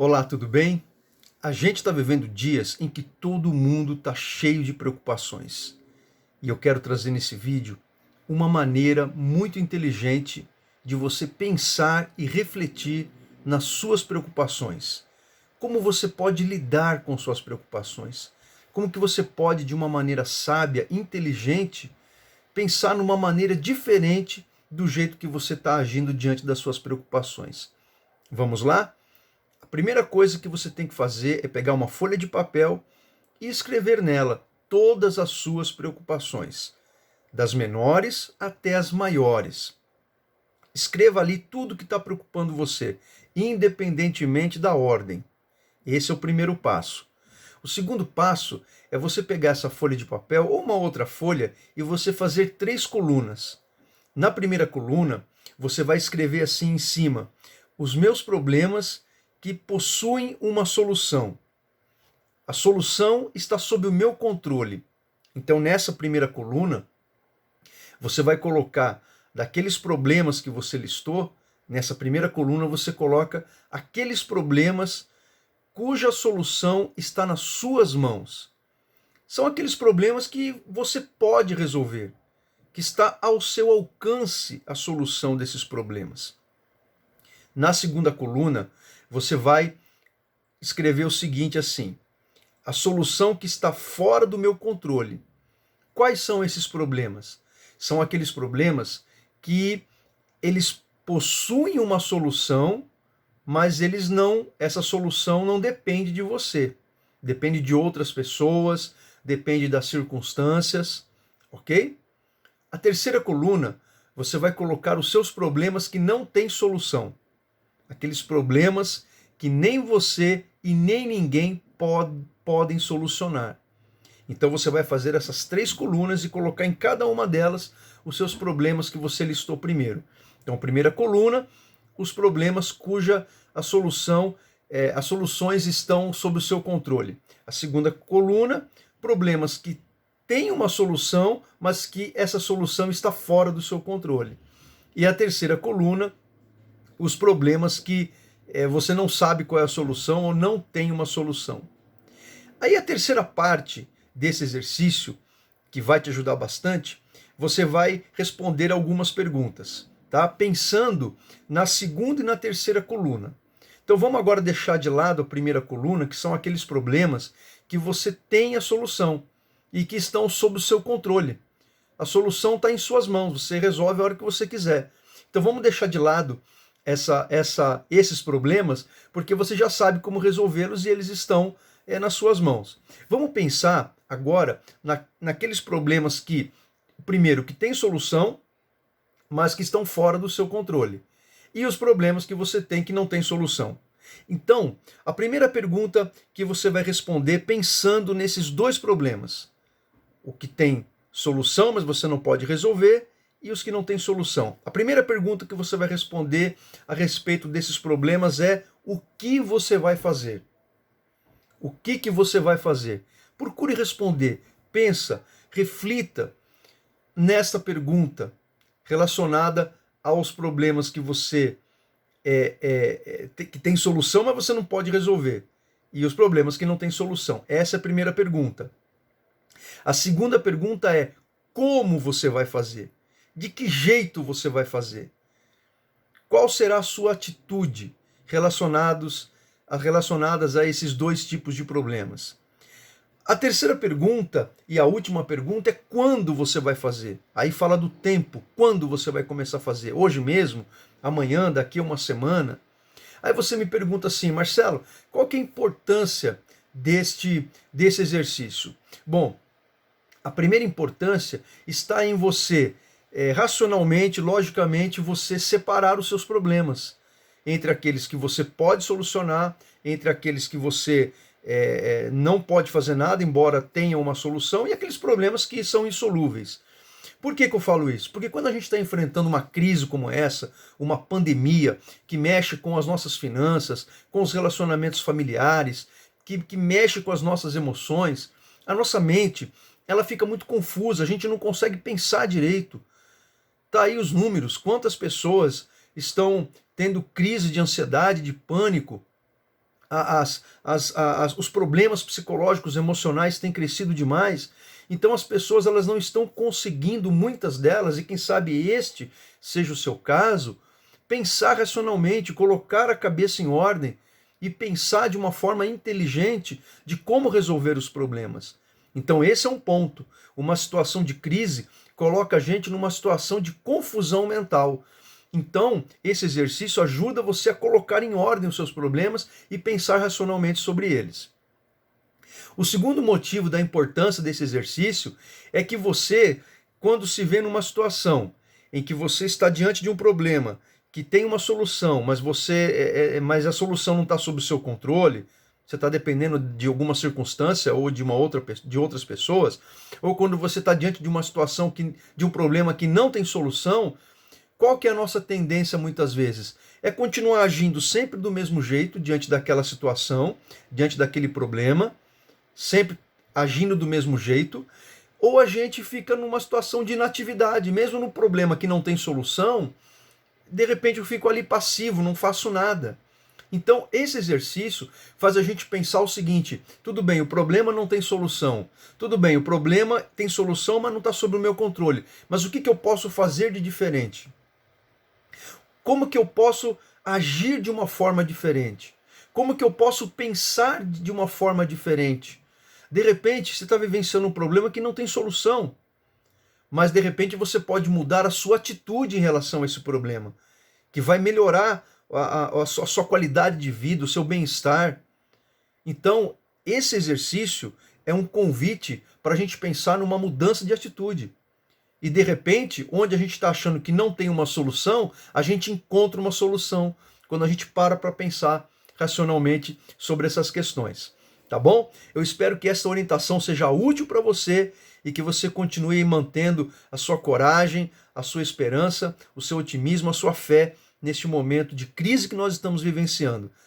Olá, tudo bem? A gente está vivendo dias em que todo mundo está cheio de preocupações. E eu quero trazer nesse vídeo uma maneira muito inteligente de você pensar e refletir nas suas preocupações. Como você pode lidar com suas preocupações? Como que você pode, de uma maneira sábia, inteligente, pensar numa maneira diferente do jeito que você está agindo diante das suas preocupações? Vamos lá? A primeira coisa que você tem que fazer é pegar uma folha de papel e escrever nela todas as suas preocupações, das menores até as maiores. Escreva ali tudo que está preocupando você, independentemente da ordem. Esse é o primeiro passo. O segundo passo é você pegar essa folha de papel ou uma outra folha e você fazer 3 colunas. Na primeira coluna, você vai escrever assim em cima: os meus problemas que possuem uma solução. A solução está sob o meu controle. Então, nessa primeira coluna, você vai colocar daqueles problemas que você listou, nessa primeira coluna você coloca aqueles problemas cuja solução está nas suas mãos. São aqueles problemas que você pode resolver, que está ao seu alcance a solução desses problemas. Na segunda coluna, você vai escrever o seguinte assim: a solução que está fora do meu controle. Quais são esses problemas? São aqueles problemas que eles possuem uma solução, mas essa solução não depende de você. Depende de outras pessoas, depende das circunstâncias, ok? A terceira coluna, você vai colocar os seus problemas que não têm solução. Aqueles problemas que nem você e nem ninguém podem solucionar. Então você vai fazer essas 3 colunas e colocar em cada uma delas os seus problemas que você listou primeiro. Então, a primeira coluna, os problemas cuja as soluções estão sob o seu controle. A segunda coluna, problemas que têm uma solução, mas que essa solução está fora do seu controle. E a terceira coluna, os problemas que você não sabe qual é a solução ou não tem uma solução. Aí a terceira parte desse exercício, que vai te ajudar bastante, você vai responder algumas perguntas, tá? Pensando na segunda e na terceira coluna. Então vamos agora deixar de lado a primeira coluna, que são aqueles problemas que você tem a solução e que estão sob o seu controle. A solução está em suas mãos, você resolve a hora que você quiser. Então vamos deixar de lado esses problemas, porque você já sabe como resolvê-los e eles estão nas suas mãos. Vamos pensar agora naqueles problemas que, primeiro, que têm solução, mas que estão fora do seu controle. E os problemas que você tem que não tem solução. Então, a primeira pergunta que você vai responder pensando nesses 2 problemas: o que tem solução, mas você não pode resolver, e os que não têm solução. A primeira pergunta que você vai responder a respeito desses problemas é: o que você vai fazer? O que você vai fazer? Procure responder, pensa, reflita nessa pergunta relacionada aos problemas que você que tem solução, mas você não pode resolver, e os problemas que não têm solução. Essa é a primeira pergunta. A segunda pergunta é: como você vai fazer? De que jeito você vai fazer? Qual será a sua atitude relacionadas a esses 2 tipos de problemas? A terceira pergunta e a última pergunta é: quando você vai fazer? Aí fala do tempo, quando você vai começar a fazer? Hoje mesmo? Amanhã? Daqui a uma semana? Aí você me pergunta assim: Marcelo, qual que é a importância desse exercício? Bom, a primeira importância está em você, racionalmente, logicamente, você separar os seus problemas entre aqueles que você pode solucionar, entre aqueles que você não pode fazer nada, embora tenha uma solução, e aqueles problemas que são insolúveis. Por que eu falo isso? Porque quando a gente está enfrentando uma crise como essa, uma pandemia que mexe com as nossas finanças, com os relacionamentos familiares, que mexe com as nossas emoções, a nossa mente ela fica muito confusa, a gente não consegue pensar direito. Tá aí os números, quantas pessoas estão tendo crise de ansiedade, de pânico, os problemas psicológicos, emocionais têm crescido demais. Então as pessoas elas não estão conseguindo, muitas delas, e quem sabe este seja o seu caso, pensar racionalmente, colocar a cabeça em ordem e pensar de uma forma inteligente de como resolver os problemas. Então esse é um ponto. Uma situação de crise coloca a gente numa situação de confusão mental. Então, esse exercício ajuda você a colocar em ordem os seus problemas e pensar racionalmente sobre eles. O segundo motivo da importância desse exercício é que você, quando se vê numa situação em que você está diante de um problema que tem uma solução, mas a solução não está sob o seu controle, você está dependendo de alguma circunstância ou de outras pessoas, ou quando você está diante de uma situação de um problema que não tem solução, qual que é a nossa tendência muitas vezes? É continuar agindo sempre do mesmo jeito diante daquela situação, diante daquele problema, sempre agindo do mesmo jeito, ou a gente fica numa situação de inatividade, mesmo no problema que não tem solução, de repente eu fico ali passivo, não faço nada. Então, esse exercício faz a gente pensar o seguinte: tudo bem, o problema não tem solução. Tudo bem, o problema tem solução, mas não está sob o meu controle. Mas o que eu posso fazer de diferente? Como que eu posso agir de uma forma diferente? Como que eu posso pensar de uma forma diferente? De repente, você está vivenciando um problema que não tem solução, mas de repente você pode mudar a sua atitude em relação a esse problema, que vai melhorar a sua qualidade de vida, o seu bem-estar. Então, esse exercício é um convite para a gente pensar numa mudança de atitude. E de repente, onde a gente está achando que não tem uma solução, a gente encontra uma solução quando a gente para pensar racionalmente sobre essas questões. Tá bom? Eu espero que essa orientação seja útil para você e que você continue mantendo a sua coragem, a sua esperança, o seu otimismo, a sua fé neste momento de crise que nós estamos vivenciando.